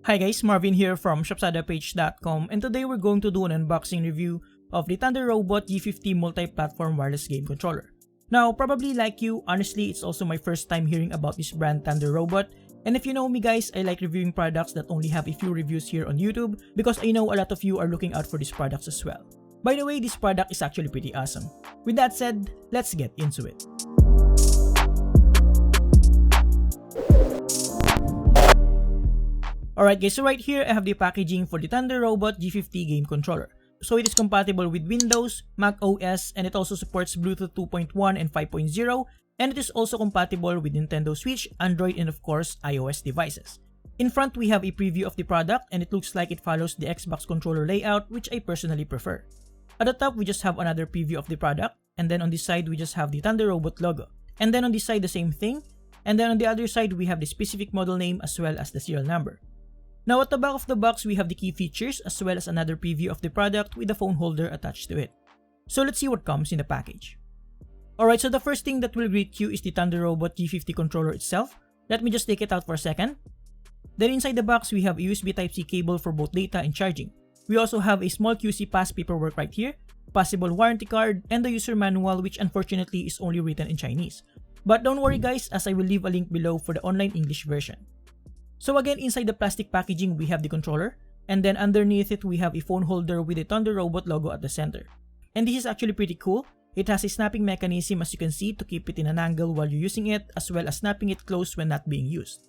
Hi guys, Marvin here from shopsadapage.com, and today we're going to do an unboxing review of the Thunderobot G50 multi-platform wireless game controller. Now, probably like you, honestly, it's also my first time hearing about this brand Thunderobot, and if you know me guys, I like reviewing products that only have a few reviews here on YouTube because I know a lot of you are looking out for these products as well. By the way, this product is actually pretty awesome. With that said, let's get into it. Alright guys, so right here I have the packaging for the Thunderobot G50 game controller. So it is compatible with Windows, Mac OS, and it also supports Bluetooth 2.1 and 5.0, and it is also compatible with Nintendo Switch, Android, and of course iOS devices. In front we have a preview of the product, and it looks like it follows the Xbox controller layout, which I personally prefer. At the top we just have another preview of the product, and then on this side we just have the Thunderobot logo. And then on this side the same thing, and then on the other side we have the specific model name as well as the serial number. Now at the back of the box we have the key features as well as another preview of the product with a phone holder attached to it. So let's see what comes in the package. Alright, so the first thing that will greet you is the Thunderobot G50 controller itself. Let me just take it out for a second. Then inside the box we have a USB Type-C cable for both data and charging. We also have a small QC pass paperwork right here, possible warranty card, and the user manual, which unfortunately is only written in Chinese. But don't worry guys, as I will leave a link below for the online English version. So again, inside the plastic packaging we have the controller, and then underneath it we have a phone holder with a Thunderobot logo at the center. And this is actually pretty cool. It has a snapping mechanism, as you can see, to keep it in an angle while you're using it, as well as snapping it closed when not being used.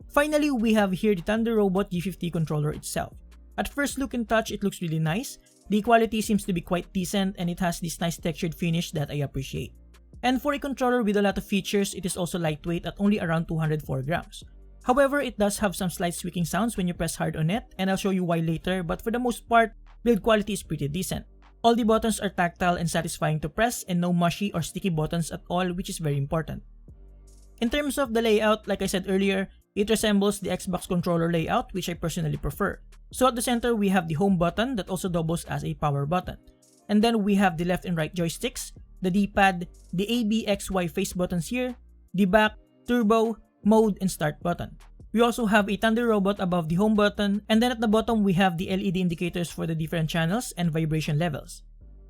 Finally, we have here the Thunderobot G50 controller itself. At first look and touch, it looks really nice. The quality seems to be quite decent, and it has this nice textured finish that I appreciate. And for a controller with a lot of features, it is also lightweight at only around 204 grams. However, it does have some slight squeaking sounds when you press hard on it, and I'll show you why later, but for the most part, build quality is pretty decent. All the buttons are tactile and satisfying to press, and no mushy or sticky buttons at all, which is very important. In terms of the layout, like I said earlier, it resembles the Xbox controller layout, which I personally prefer. So at the center, we have the home button that also doubles as a power button. And then we have the left and right joysticks, the D-pad, the A, B, X, Y face buttons here, the back, turbo, mode, and start button. We also have a Thunderobot above the home button, and then at the bottom we have the LED indicators for the different channels and vibration levels.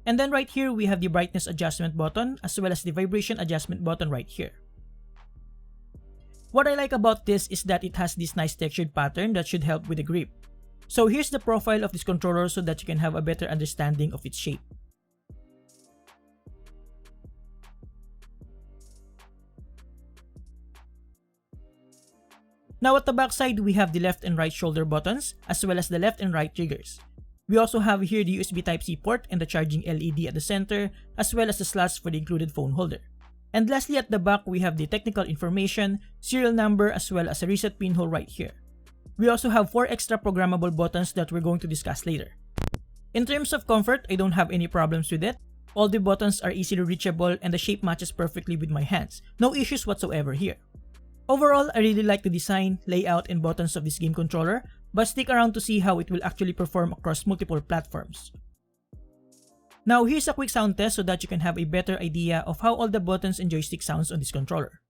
And then right here we have the brightness adjustment button as well as the vibration adjustment button right here. What I like about this is that it has this nice textured pattern that should help with the grip. So here's the profile of this controller so that you can have a better understanding of its shape. Now at the back side, we have the left and right shoulder buttons, as well as the left and right triggers. We also have here the USB Type-C port and the charging LED at the center, as well as the slots for the included phone holder. And lastly at the back, we have the technical information, serial number, as well as a reset pinhole right here. We also have 4 extra programmable buttons that we're going to discuss later. In terms of comfort, I don't have any problems with it. All the buttons are easily reachable and the shape matches perfectly with my hands. No issues whatsoever here. Overall, I really like the design, layout, and buttons of this game controller, but stick around to see how it will actually perform across multiple platforms. Now here's a quick sound test so that you can have a better idea of how all the buttons and joystick sounds on this controller.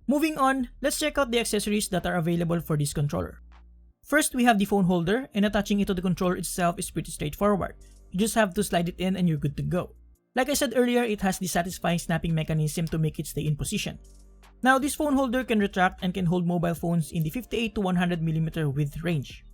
Moving on, let's check out the accessories that are available for this controller. First, we have the phone holder, and attaching it to the controller itself is pretty straightforward. You just have to slide it in and you're good to go. Like I said earlier, it has the satisfying snapping mechanism to make it stay in position. Now, this phone holder can retract and can hold mobile phones in the 58 to 100mm width range.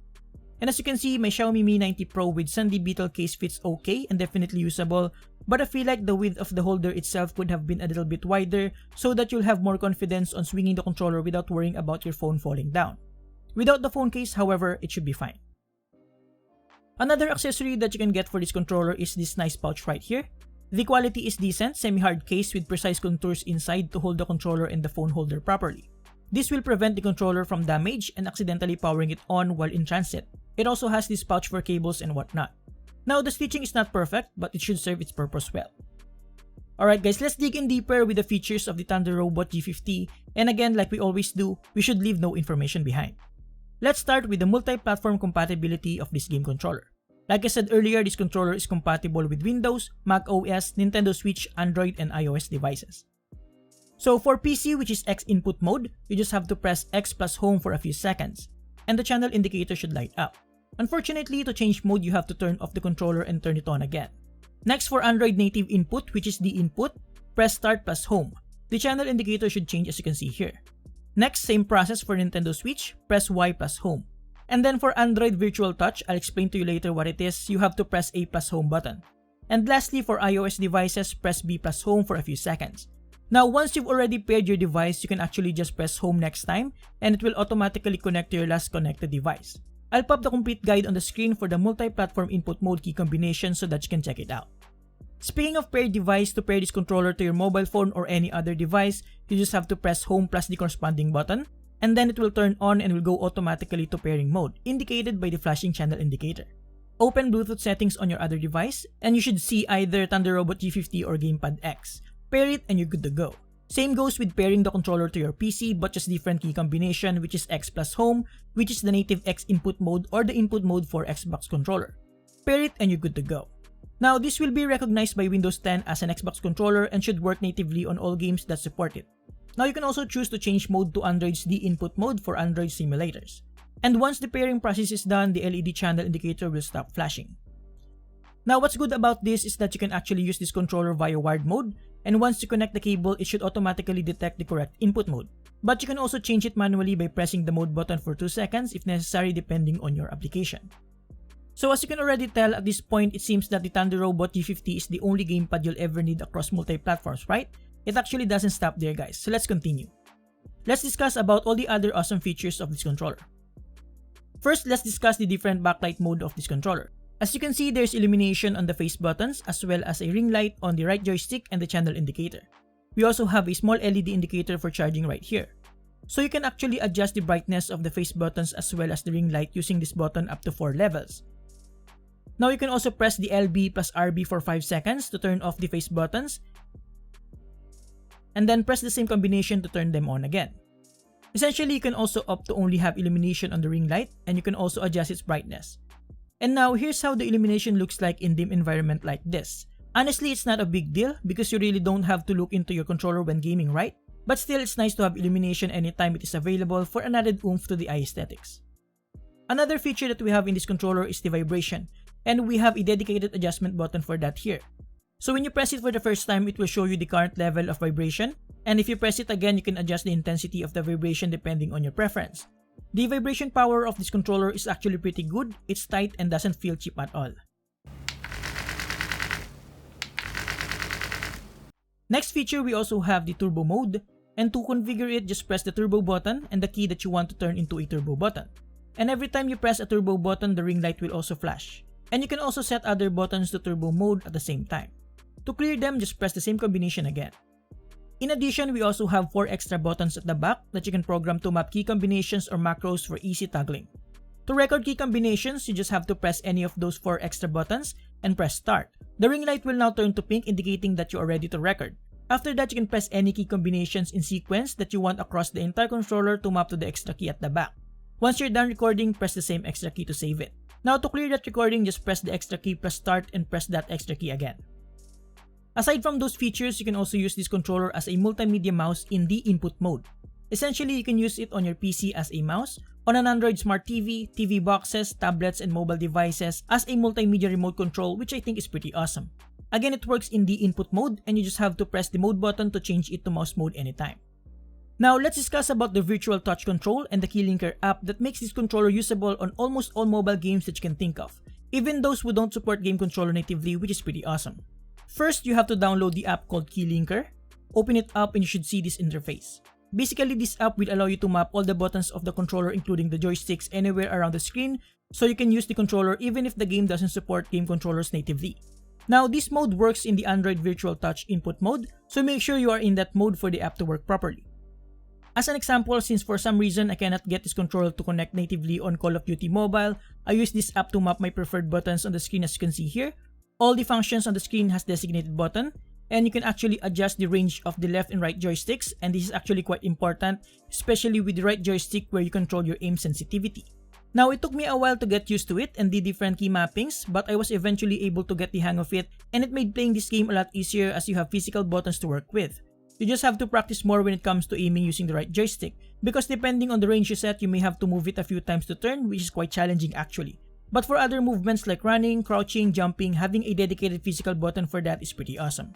And as you can see, my Xiaomi Mi 90 Pro with Sandy Beetle case fits okay and definitely usable, but I feel like the width of the holder itself could have been a little bit wider so that you'll have more confidence on swinging the controller without worrying about your phone falling down. Without the phone case, however, it should be fine. Another accessory that you can get for this controller is this nice pouch right here. The quality is decent, semi-hard case with precise contours inside to hold the controller and the phone holder properly. This will prevent the controller from damage and accidentally powering it on while in transit. It also has this pouch for cables and whatnot. Now, the stitching is not perfect, but it should serve its purpose well. Alright guys, let's dig in deeper with the features of the Thunderobot G50, and again, like we always do, we should leave no information behind. Let's start with the multi-platform compatibility of this game controller. Like I said earlier, this controller is compatible with Windows, Mac OS, Nintendo Switch, Android, and iOS devices. So for PC, which is X input mode, you just have to press X plus home for a few seconds, and the channel indicator should light up. Unfortunately, to change mode, you have to turn off the controller and turn it on again. Next, for Android native input, which is the input, press start plus home. The channel indicator should change as you can see here. Next, same process for Nintendo Switch, press Y plus home. And then for Android Virtual Touch, I'll explain to you later what it is, you have to press A plus home button. And lastly, for iOS devices, press B plus home for a few seconds. Now, once you've already paired your device, you can actually just press home next time, and it will automatically connect to your last connected device. I'll pop the complete guide on the screen for the multi-platform input mode key combination so that you can check it out. Speaking of paired device, to pair this controller to your mobile phone or any other device, you just have to press home plus the corresponding button, and then it will turn on and will go automatically to pairing mode, indicated by the flashing channel indicator. Open Bluetooth settings on your other device, and you should see either Thunderobot G50 or Gamepad X. Pair it and you're good to go. Same goes with pairing the controller to your PC, but just different key combination, which is X plus home, which is the native X input mode or the input mode for Xbox controller. Pair it and you're good to go. Now, this will be recognized by Windows 10 as an Xbox controller and should work natively on all games that support it. Now, you can also choose to change mode to Android's D input mode for Android simulators. And once the pairing process is done, the LED channel indicator will stop flashing. Now, what's good about this is that you can actually use this controller via wired mode, and once you connect the cable, it should automatically detect the correct input mode. But you can also change it manually by pressing the mode button for 2 seconds if necessary depending on your application. So as you can already tell, at this point, it seems that the Thunderobot G50 is the only gamepad you'll ever need across multi-platforms, right? It actually doesn't stop there guys, so let's continue. Let's discuss about all the other awesome features of this controller. First, let's discuss the different backlight mode of this controller. As you can see, there's illumination on the face buttons as well as a ring light on the right joystick and the channel indicator. We also have a small LED indicator for charging right here. So you can actually adjust the brightness of the face buttons as well as the ring light using this button up to 4 levels. Now you can also press the LB plus RB for 5 seconds to turn off the face buttons, and then press the same combination to turn them on again. Essentially, you can also opt to only have illumination on the ring light, and you can also adjust its brightness. And now, here's how the illumination looks like in dim environment like this. Honestly, it's not a big deal because you really don't have to look into your controller when gaming, right? But still, it's nice to have illumination anytime it is available for an added oomph to the eye aesthetics. Another feature that we have in this controller is the vibration, and we have a dedicated adjustment button for that here. So when you press it for the first time, it will show you the current level of vibration, and if you press it again, you can adjust the intensity of the vibration depending on your preference. The vibration power of this controller is actually pretty good, it's tight and doesn't feel cheap at all. Next feature, we also have the turbo mode, and to configure it, just press the turbo button and the key that you want to turn into a turbo button. And every time you press a turbo button, the ring light will also flash. And you can also set other buttons to turbo mode at the same time. To clear them, just press the same combination again. In addition, we also have 4 extra buttons at the back that you can program to map key combinations or macros for easy toggling. To record key combinations, you just have to press any of those 4 extra buttons and press start. The ring light will now turn to pink, indicating that you are ready to record. After that, you can press any key combinations in sequence that you want across the entire controller to map to the extra key at the back. Once you're done recording, press the same extra key to save it. Now to clear that recording, just press the extra key plus start and press that extra key again. Aside from those features, you can also use this controller as a multimedia mouse in the input mode. Essentially, you can use it on your PC as a mouse, on an Android Smart TV, TV boxes, tablets, and mobile devices as a multimedia remote control, which I think is pretty awesome. Again, it works in the input mode and you just have to press the mode button to change it to mouse mode anytime. Now, let's discuss about the virtual touch control and the Keylinker app that makes this controller usable on almost all mobile games that you can think of, even those who don't support game controller natively, which is pretty awesome. First, you have to download the app called Keylinker. Open it up and you should see this interface. Basically, this app will allow you to map all the buttons of the controller including the joysticks anywhere around the screen, so you can use the controller even if the game doesn't support game controllers natively. Now, this mode works in the Android Virtual Touch input mode, so make sure you are in that mode for the app to work properly. As an example, since for some reason I cannot get this controller to connect natively on Call of Duty Mobile, I use this app to map my preferred buttons on the screen. As you can see here, all the functions on the screen has designated button, and you can actually adjust the range of the left and right joysticks, and this is actually quite important, especially with the right joystick where you control your aim sensitivity. Now, it took me a while to get used to it and the different key mappings, but I was eventually able to get the hang of it, and it made playing this game a lot easier as you have physical buttons to work with. You just have to practice more when it comes to aiming using the right joystick, because depending on the range you set, you may have to move it a few times to turn, which is quite challenging actually. But for other movements like running, crouching, jumping, having a dedicated physical button for that is pretty awesome.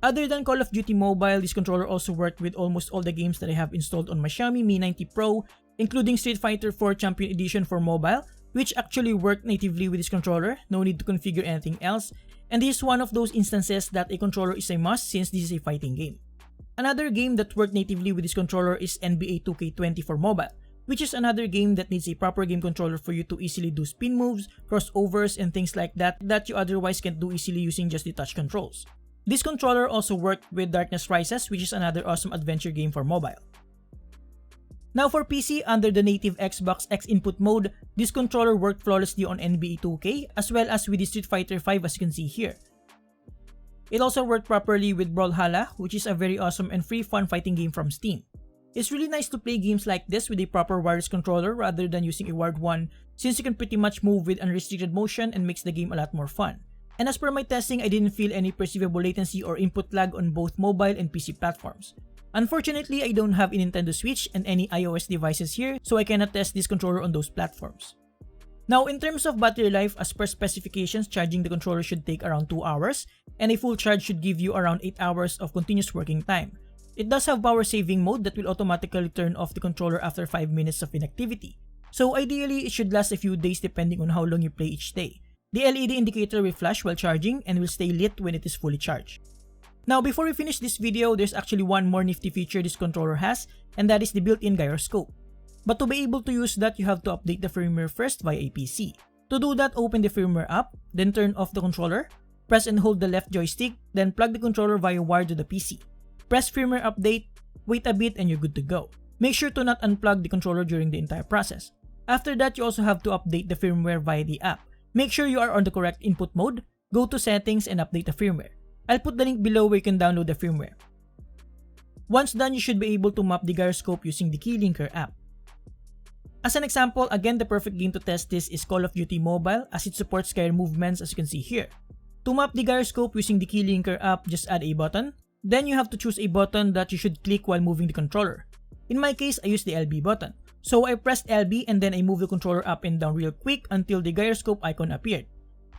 Other than Call of Duty Mobile, this controller also worked with almost all the games that I have installed on my Xiaomi Mi 90 Pro, including Street Fighter 4 Champion Edition for mobile, which actually worked natively with this controller, no need to configure anything else, and this is one of those instances that a controller is a must since this is a fighting game. Another game that worked natively with this controller is NBA 2K20 for mobile, which is another game that needs a proper game controller for you to easily do spin moves, crossovers, and things like that you otherwise can't do easily using just the touch controls. This controller also worked with Darkness Rises, which is another awesome adventure game for mobile. Now for PC, under the native Xbox X input mode, this controller worked flawlessly on NBA 2K as well as with the Street Fighter 5 as you can see here. It also worked properly with Brawlhalla, which is a very awesome and free fun fighting game from Steam. It's really nice to play games like this with a proper wireless controller rather than using a wired one, since you can pretty much move with unrestricted motion and makes the game a lot more fun. And as per my testing, I didn't feel any perceivable latency or input lag on both mobile and PC platforms. Unfortunately, I don't have a Nintendo Switch and any iOS devices here, so I cannot test this controller on those platforms. Now, in terms of battery life, as per specifications, charging the controller should take around 2 hours, and a full charge should give you around 8 hours of continuous working time. It does have power saving mode that will automatically turn off the controller after 5 minutes of inactivity. So ideally, it should last a few days depending on how long you play each day. The LED indicator will flash while charging and will stay lit when it is fully charged. Now, before we finish this video, there's actually one more nifty feature this controller has, and that is the built-in gyroscope. But to be able to use that, you have to update the firmware first via a PC. To do that, open the firmware app, then turn off the controller, press and hold the left joystick, then plug the controller via wire to the PC. Press firmware update, wait a bit, and you're good to go. Make sure to not unplug the controller during the entire process. After that, you also have to update the firmware via the app. Make sure you are on the correct input mode, go to settings and update the firmware. I'll put the link below where you can download the firmware. Once done, you should be able to map the gyroscope using the Keylinker app. As an example, again, the perfect game to test this is Call of Duty Mobile as it supports gyro movements as you can see here. To map the gyroscope using the Keylinker app, just add a button. Then you have to choose a button that you should click while moving the controller. In my case, I used the LB button. So I pressed LB and then I moved the controller up and down real quick until the gyroscope icon appeared.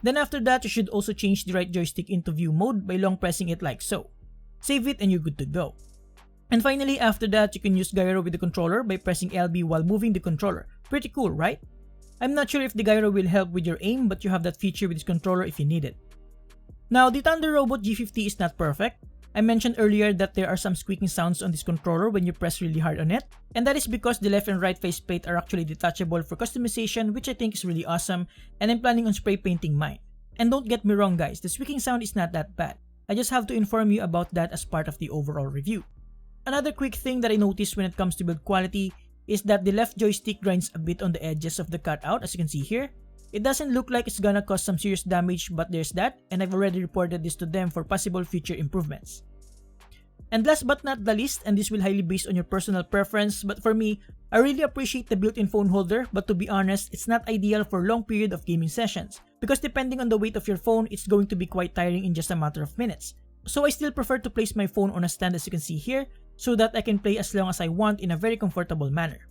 Then after that, you should also change the right joystick into view mode by long pressing it like so. Save it and you're good to go. And finally, after that, you can use gyro with the controller by pressing LB while moving the controller. Pretty cool, right? I'm not sure if the gyro will help with your aim, but you have that feature with this controller if you need it. Now, the Thunderobot G50 is not perfect. I mentioned earlier that there are some squeaking sounds on this controller when you press really hard on it, and that is because the left and right faceplate are actually detachable for customization, which I think is really awesome, and I'm planning on spray painting mine. And don't get me wrong guys, the squeaking sound is not that bad. I just have to inform you about that as part of the overall review. Another quick thing that I noticed when it comes to build quality is that the left joystick grinds a bit on the edges of the cutout as you can see here. It doesn't look like it's gonna cause some serious damage, but there's that, and I've already reported this to them for possible future improvements. And last but not the least, and this will highly based on your personal preference, but for me, I really appreciate the built-in phone holder, but to be honest, it's not ideal for long period of gaming sessions, because depending on the weight of your phone, it's going to be quite tiring in just a matter of minutes. So I still prefer to place my phone on a stand as you can see here, so that I can play as long as I want in a very comfortable manner.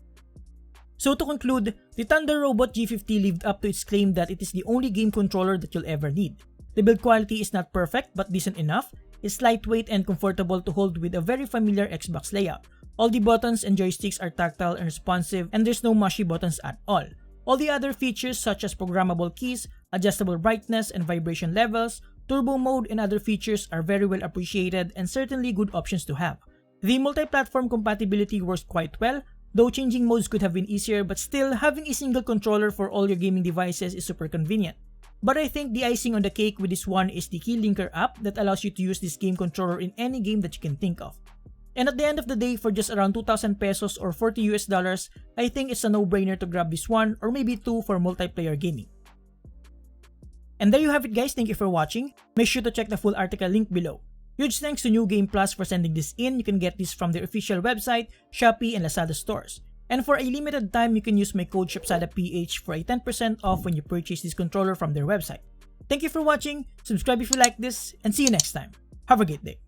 So to conclude, the Thunderobot G50 lived up to its claim that it is the only game controller that you'll ever need. The build quality is not perfect but decent enough. It's lightweight and comfortable to hold with a very familiar Xbox layout. All the buttons and joysticks are tactile and responsive, and there's no mushy buttons at all. All the other features such as programmable keys, adjustable brightness and vibration levels, turbo mode, and other features are very well appreciated and certainly good options to have. The multi-platform compatibility works quite well, though changing modes could have been easier, but still, having a single controller for all your gaming devices is super convenient. But I think the icing on the cake with this one is the Keylinker app that allows you to use this game controller in any game that you can think of. And at the end of the day, for just around 2,000 pesos or $40 US, I think it's a no-brainer to grab this one or maybe two for multiplayer gaming. And there you have it guys, thank you for watching. Make sure to check the full article link below. Huge thanks to New Game Plus for sending this in. You can get this from their official website, Shopee, and Lazada stores. And for a limited time, you can use my code ShopsadaPH for a 10% off when you purchase this controller from their website. Thank you for watching, subscribe if you like this, and see you next time. Have a great day.